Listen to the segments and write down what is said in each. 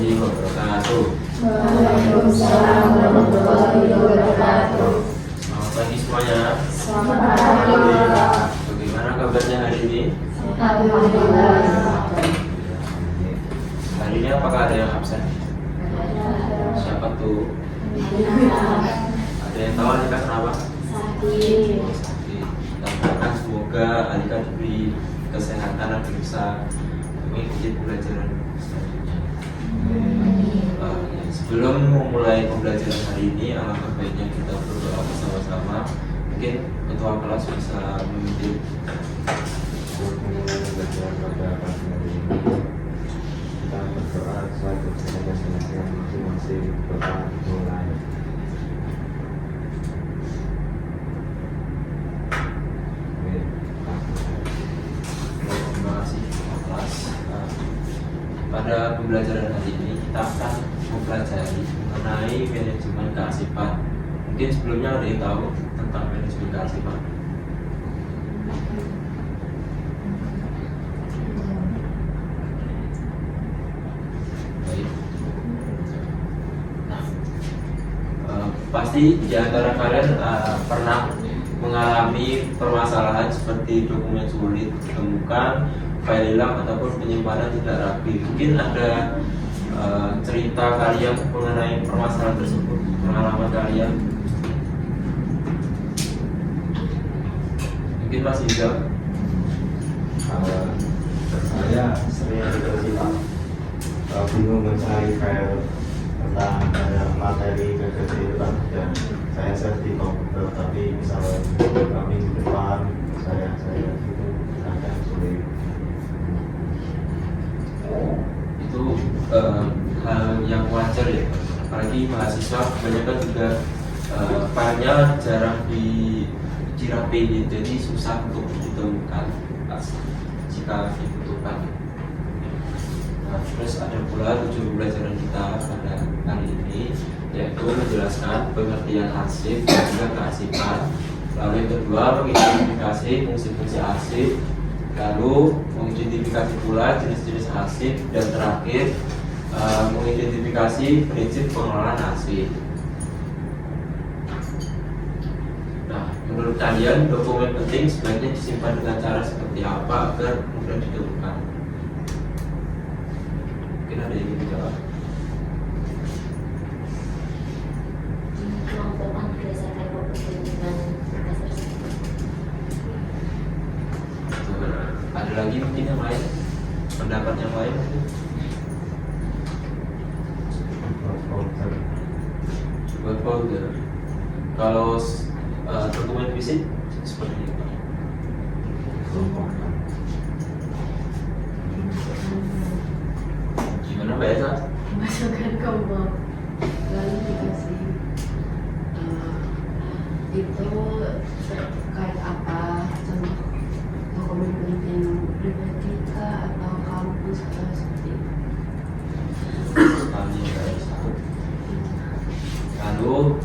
warahmatullahi wabarakatuh. Waalaikumsalam warahmatullahi wabarakatuh. Selamat pagi semuanya. Selamat pagi. Bagaimana kabarnya hari ini? Alhamdulillah. Hari ini apakah ada yang absen? Siapa tuh? Ada yang tahu Alika kenapa? Sakit. Sakit. Kita doakan semoga Alika diberi kesehatan dan bisa mengikuti pembelajaran selanjutnya. Sebelum memulai pembelajaran hari ini, alangkah baiknya kita berdoa bersama-sama. Mungkin ketua kelas bisa memimpin. Pembelajaran pada pagi hari ini kita berdoa suatu kesehatan masing-masing. Doa mulai. Terima kasih kelas. Pada pembelajaran hari ini kita akan mempelajari mengenai manajemen kearsipan. Mungkin sebelumnya ada yang tahu tentang manajemen kearsipan? Baik. Nah, pasti di antara kalian pernah mengalami permasalahan seperti dokumen sulit ditemukan, file hilang ataupun penyimpanan tidak rapi. Mungkin ada cerita kalian mengenai permasalahan tersebut, pengalaman kalian. Mungkin Mas Ijal. Saya sering itu sih Pak, bingung mencari file tentang materi kerja itu kan, dan saya search di komputer, tapi misalnya minggu depan saya itu kadang sulit. Itu hal yang wajar ya, apalagi mahasiswa kebanyakan juga filenya jarang dirapiin, jadi susah untuk ditemukan jika dibutuhkan. Nah, terus ada pula tujuan pembelajaran kita pada hari ini, yaitu menjelaskan pengertian arsip dan juga kearsipan. Lalu yang kedua, mengidentifikasi fungsi-fungsi arsip, lalu mengidentifikasi pula jenis-jenis arsip, dan terakhir mengidentifikasi prinsip pengelolaan arsip. Nah, menurut kalian dokumen penting sebaiknya disimpan dengan cara seperti apa agar mudah ditemukan? Mungkin ada yang ingin dijawab? Kelompok berdasarkan kepentingan tugas tersebut. Ada lagi mungkin yang lain? Pendapat yang lain mungkin? Buat folder. Kalau dokumen fisik seperti apa? Gimana Mbak Esa? Masukkan kelompok lalu dikasih itu terkait apa, contoh dokumen penting pribadi kah atau kampus atau seperti itu. Sekali Mbak Esa. Lalu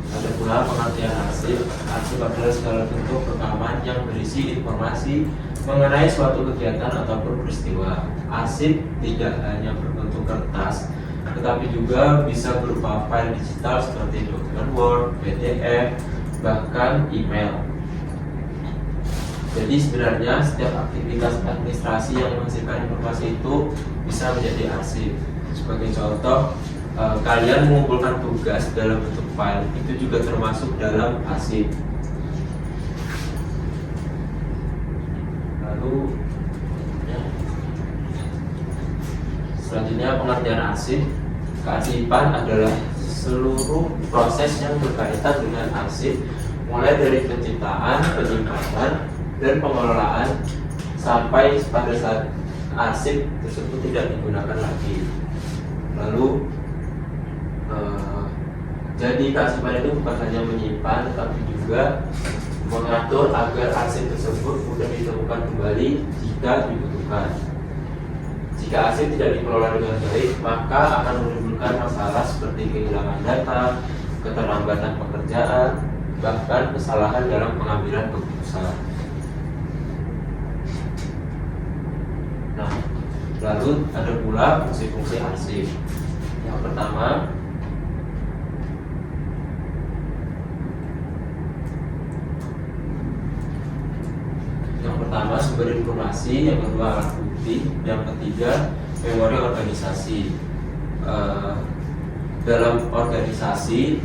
ada pula pengertian arsip. Arsip adalah segala bentuk rekaman yang berisi informasi mengenai suatu kegiatan ataupun peristiwa. Arsip tidak hanya berbentuk kertas, tetapi juga bisa berupa file digital seperti dokumen Word, PDF, bahkan email. Jadi sebenarnya setiap aktivitas administrasi yang menghasilkan informasi itu bisa menjadi arsip. Sebagai contoh, kalian mengumpulkan tugas dalam bentuk file, itu juga termasuk dalam arsip. Lalu selanjutnya pengertian arsip. Kearsipan adalah seluruh proses yang berkaitan dengan arsip, mulai dari penciptaan, penyimpanan, dan pengelolaan sampai pada saat arsip tersebut tidak digunakan lagi. Lalu jadi kearsipan itu bukan hanya menyimpan, tetapi juga mengatur agar arsip tersebut mudah ditemukan kembali jika dibutuhkan. Jika arsip tidak dikelola dengan baik, maka akan menimbulkan masalah seperti kehilangan data, keterlambatan pekerjaan, bahkan kesalahan dalam pengambilan keputusan. Nah, lalu ada pula fungsi-fungsi arsip. Yang pertama, sumber informasi, yang kedua alat bukti, yang ketiga memori organisasi. Dalam organisasi,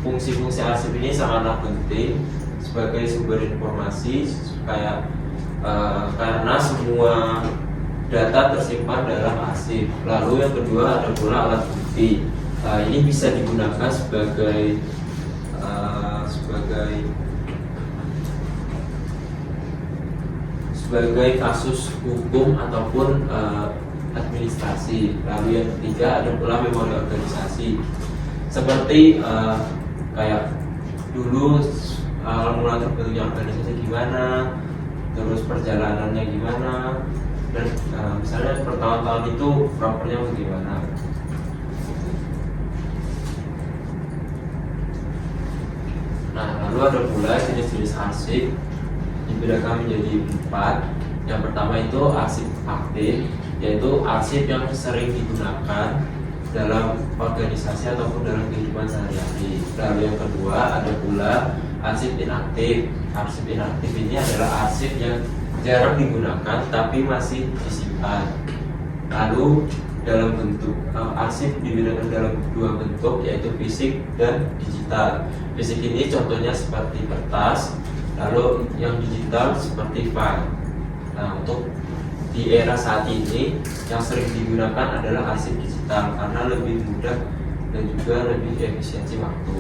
fungsi-fungsi arsip ini sangatlah penting sebagai sumber informasi karena semua data tersimpan dalam arsip. Lalu yang kedua ada pula alat bukti. Ini bisa digunakan sebagai kasus hukum ataupun administrasi. Lalu yang ketiga ada pula memori organisasi. Seperti kayak dulu mulai terbentuknya organisasi gimana, terus perjalanannya gimana, dan misalnya bertahun-tahun itu propernya bagaimana. Nah, lalu ada pula jenis-jenis arsip dibedakan menjadi 4. Yang pertama itu arsip aktif, yaitu arsip yang sering digunakan dalam organisasi ataupun dalam kehidupan sehari-hari. Lalu yang kedua ada pula arsip inaktif. Arsip inaktif ini adalah arsip yang jarang digunakan tapi masih disimpan. Lalu dalam bentuk arsip dibedakan dalam 2 bentuk, yaitu fisik dan digital. Fisik ini contohnya seperti kertas, lalu yang digital seperti file. Nah, untuk di era saat ini yang sering digunakan adalah arsip digital karena lebih mudah dan juga lebih efisiensi waktu.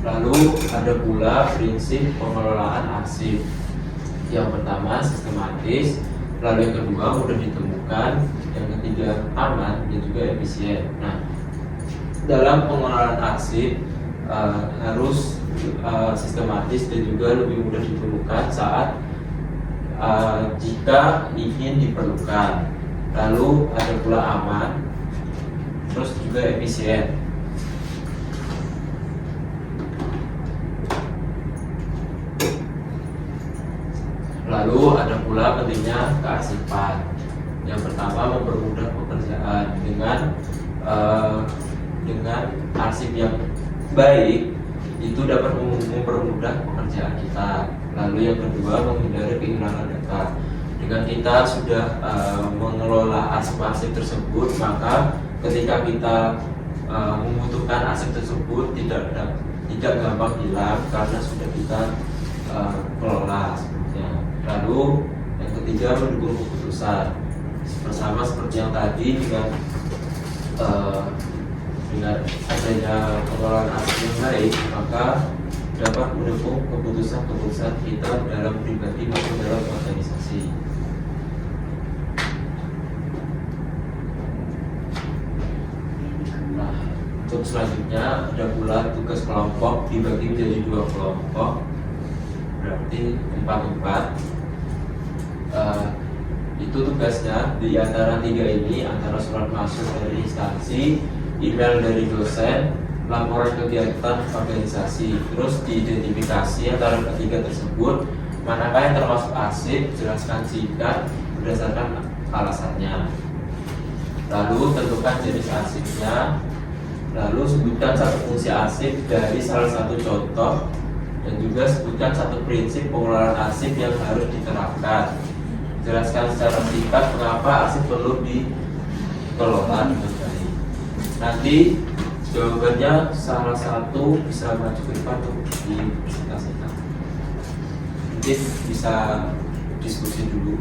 Lalu ada pula prinsip pengelolaan arsip. Yang pertama sistematis, lalu yang kedua mudah ditemukan, yang ketiga aman dan juga efisien. Nah, dalam pengelolaan arsip harus sistematis dan juga lebih mudah ditemukan saat jika ingin diperlukan. Lalu ada pula aman, terus juga efisien. Lalu ada pula pentingnya kearsipan. Yang pertama mempermudah pekerjaan dengan arsip yang baik itu dapat mempermudah pekerjaan kita. Lalu yang kedua menghindari kehilangan data. Dengan kita sudah mengelola arsip-arsip tersebut, maka ketika kita membutuhkan arsip tersebut tidak gampang hilang karena sudah kita kelola sebelumnya. Lalu yang ketiga mendukung keputusan, bersama seperti yang tadi dengan adanya pengelolaan arsip yang baik, maka dapat mendukung keputusan-keputusan kita dalam pribadi maupun dalam organisasi. Nah, untuk selanjutnya ada pula tugas kelompok dibagi menjadi 2 kelompok, berarti 4-4. Itu tugasnya di antara 3 ini, antara surat masuk dari instansi, email dari dosen, laporan kegiatan organisasi. Terus diidentifikasi antara ketiga tersebut manakah yang termasuk arsip, jelaskan singkat berdasarkan alasannya. Lalu tentukan jenis arsipnya. Lalu sebutkan satu fungsi arsip dari salah satu contoh, dan juga sebutkan satu prinsip pengelolaan arsip yang harus diterapkan. Jelaskan secara singkat mengapa arsip perlu dikelola dengan baik. Nanti jawabannya salah satu bisa maju ke depan untuk dipresentasikan. Mungkin bisa diskusi dulu.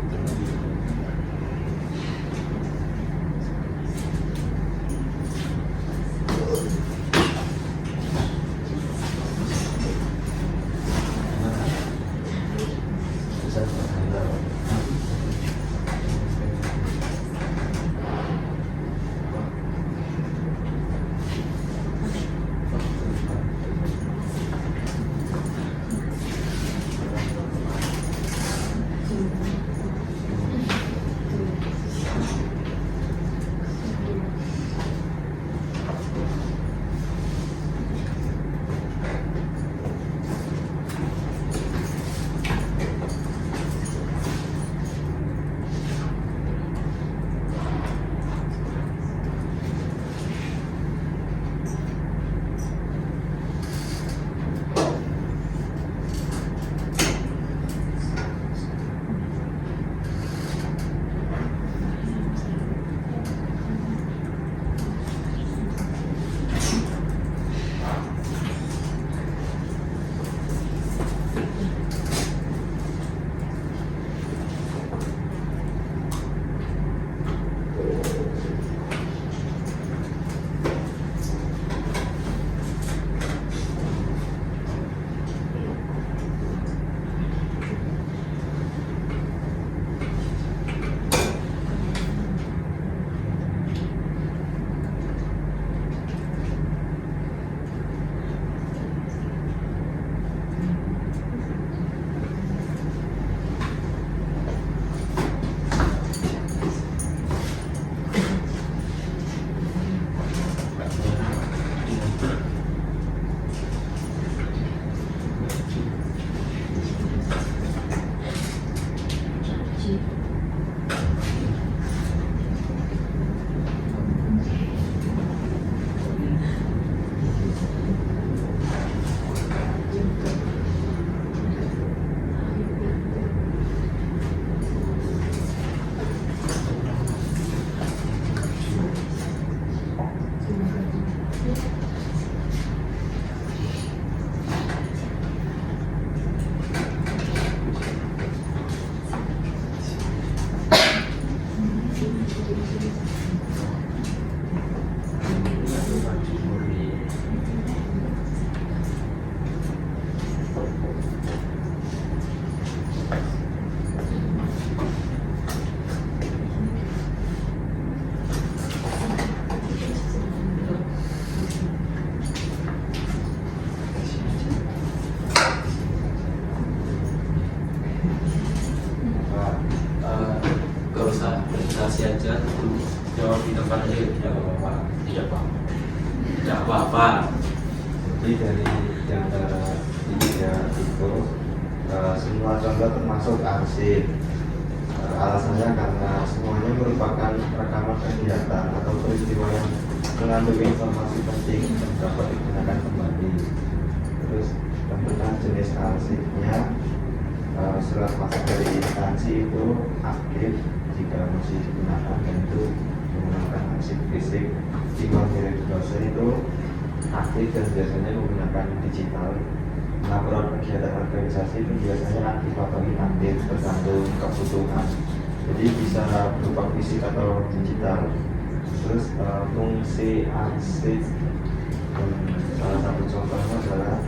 tidak apa-apa. Jadi dari antara tiga itu semua contoh termasuk arsip. Alasannya karena semuanya merupakan rekaman kegiatan atau peristiwa yang mengandung informasi penting dan dapat digunakan kembali. Terus tentukan jenis arsipnya, surat masuk dari instansi itu aktif jika masih digunakan, dan itu menggunakan arsip fisik. Email dari dosen itu aktif dan biasanya menggunakan digital. Laporan kegiatan organisasi itu biasanya aktif atau inaktif tergantung kebutuhan. Jadi bisa berupa fisik atau digital. Terus fungsi arsip, salah satu contohnya adalah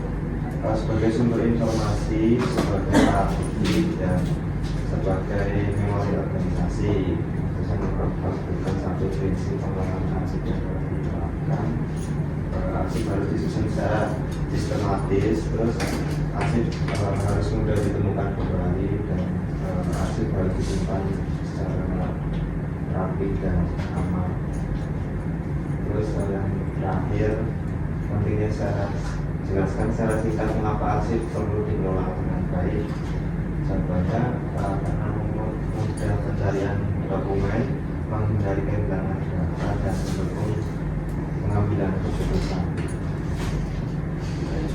sebagai sumber informasi, sebagai alat bukti, dan sebagai memori organisasi. Saya memperhatikan satu prinsip pengelolaan arsip yang harus diterapkan. Arsip harus disusun secara sistematis, terus arsip harus mudah ditemukan kembali, dan arsip harus disimpan secara rapi dan aman. Terus yang terakhir, pentingnya saya jelaskan secara singkat mengapa arsip perlu dikelola dengan baik. Contohnya karena memudah pencarian dokumen, menghindari kehilangan data, dan mendukung pengambilan keputusan.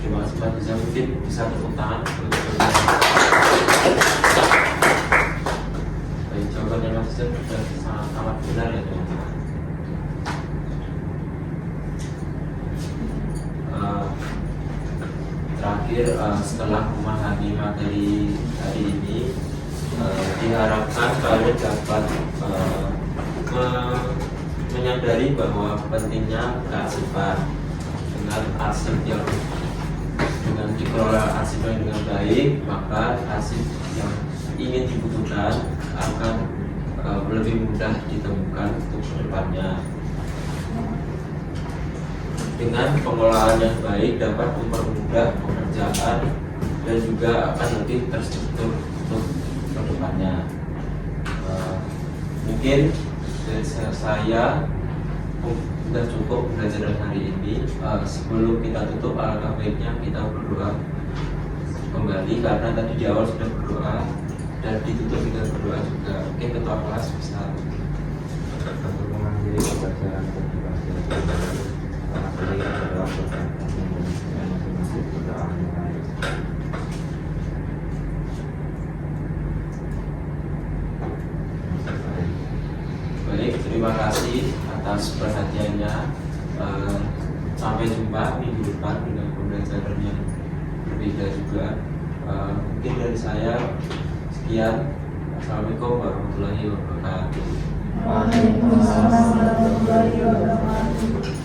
Terima kasih Pak Riza, mungkin bisa tepuk tangan untuk baik, jawabannya Mas Riza sudah sangat amat benar ya teman-teman. Terakhir, setelah memahami materi hari ini, diharapkan kalian dapat menyadari bahwa pentingnya kearsipan. Dengan arsip yang dengan dikelola arsip yang dengan baik, maka arsip yang ingin dibutuhkan akan lebih mudah ditemukan untuk kedepannya. Dengan pengelolaan yang baik dapat mempermudah pekerjaan dan juga akan lebih terstruktur untuk kedepannya. Mungkin dari saya sudah cukup pembelajaran hari ini. Sebelum kita tutup, alangkah baiknya kita berdoa kembali, karena tadi di awal sudah berdoa dan ditutup dengan berdoa juga. Oke, ketua kelas bisa Untuk mengakhiri pembelajaran edukasi ini adalah masing-masing berdoa mulai. baik. Terima kasih atas perhatiannya. Sampai jumpa minggu depan dengan pembelajaran yang berbeda juga. Mungkin dari saya sekian. Assalamualaikum warahmatullahi wabarakatuh. Waalaikumsalam warahmatullahi wabarakatuh.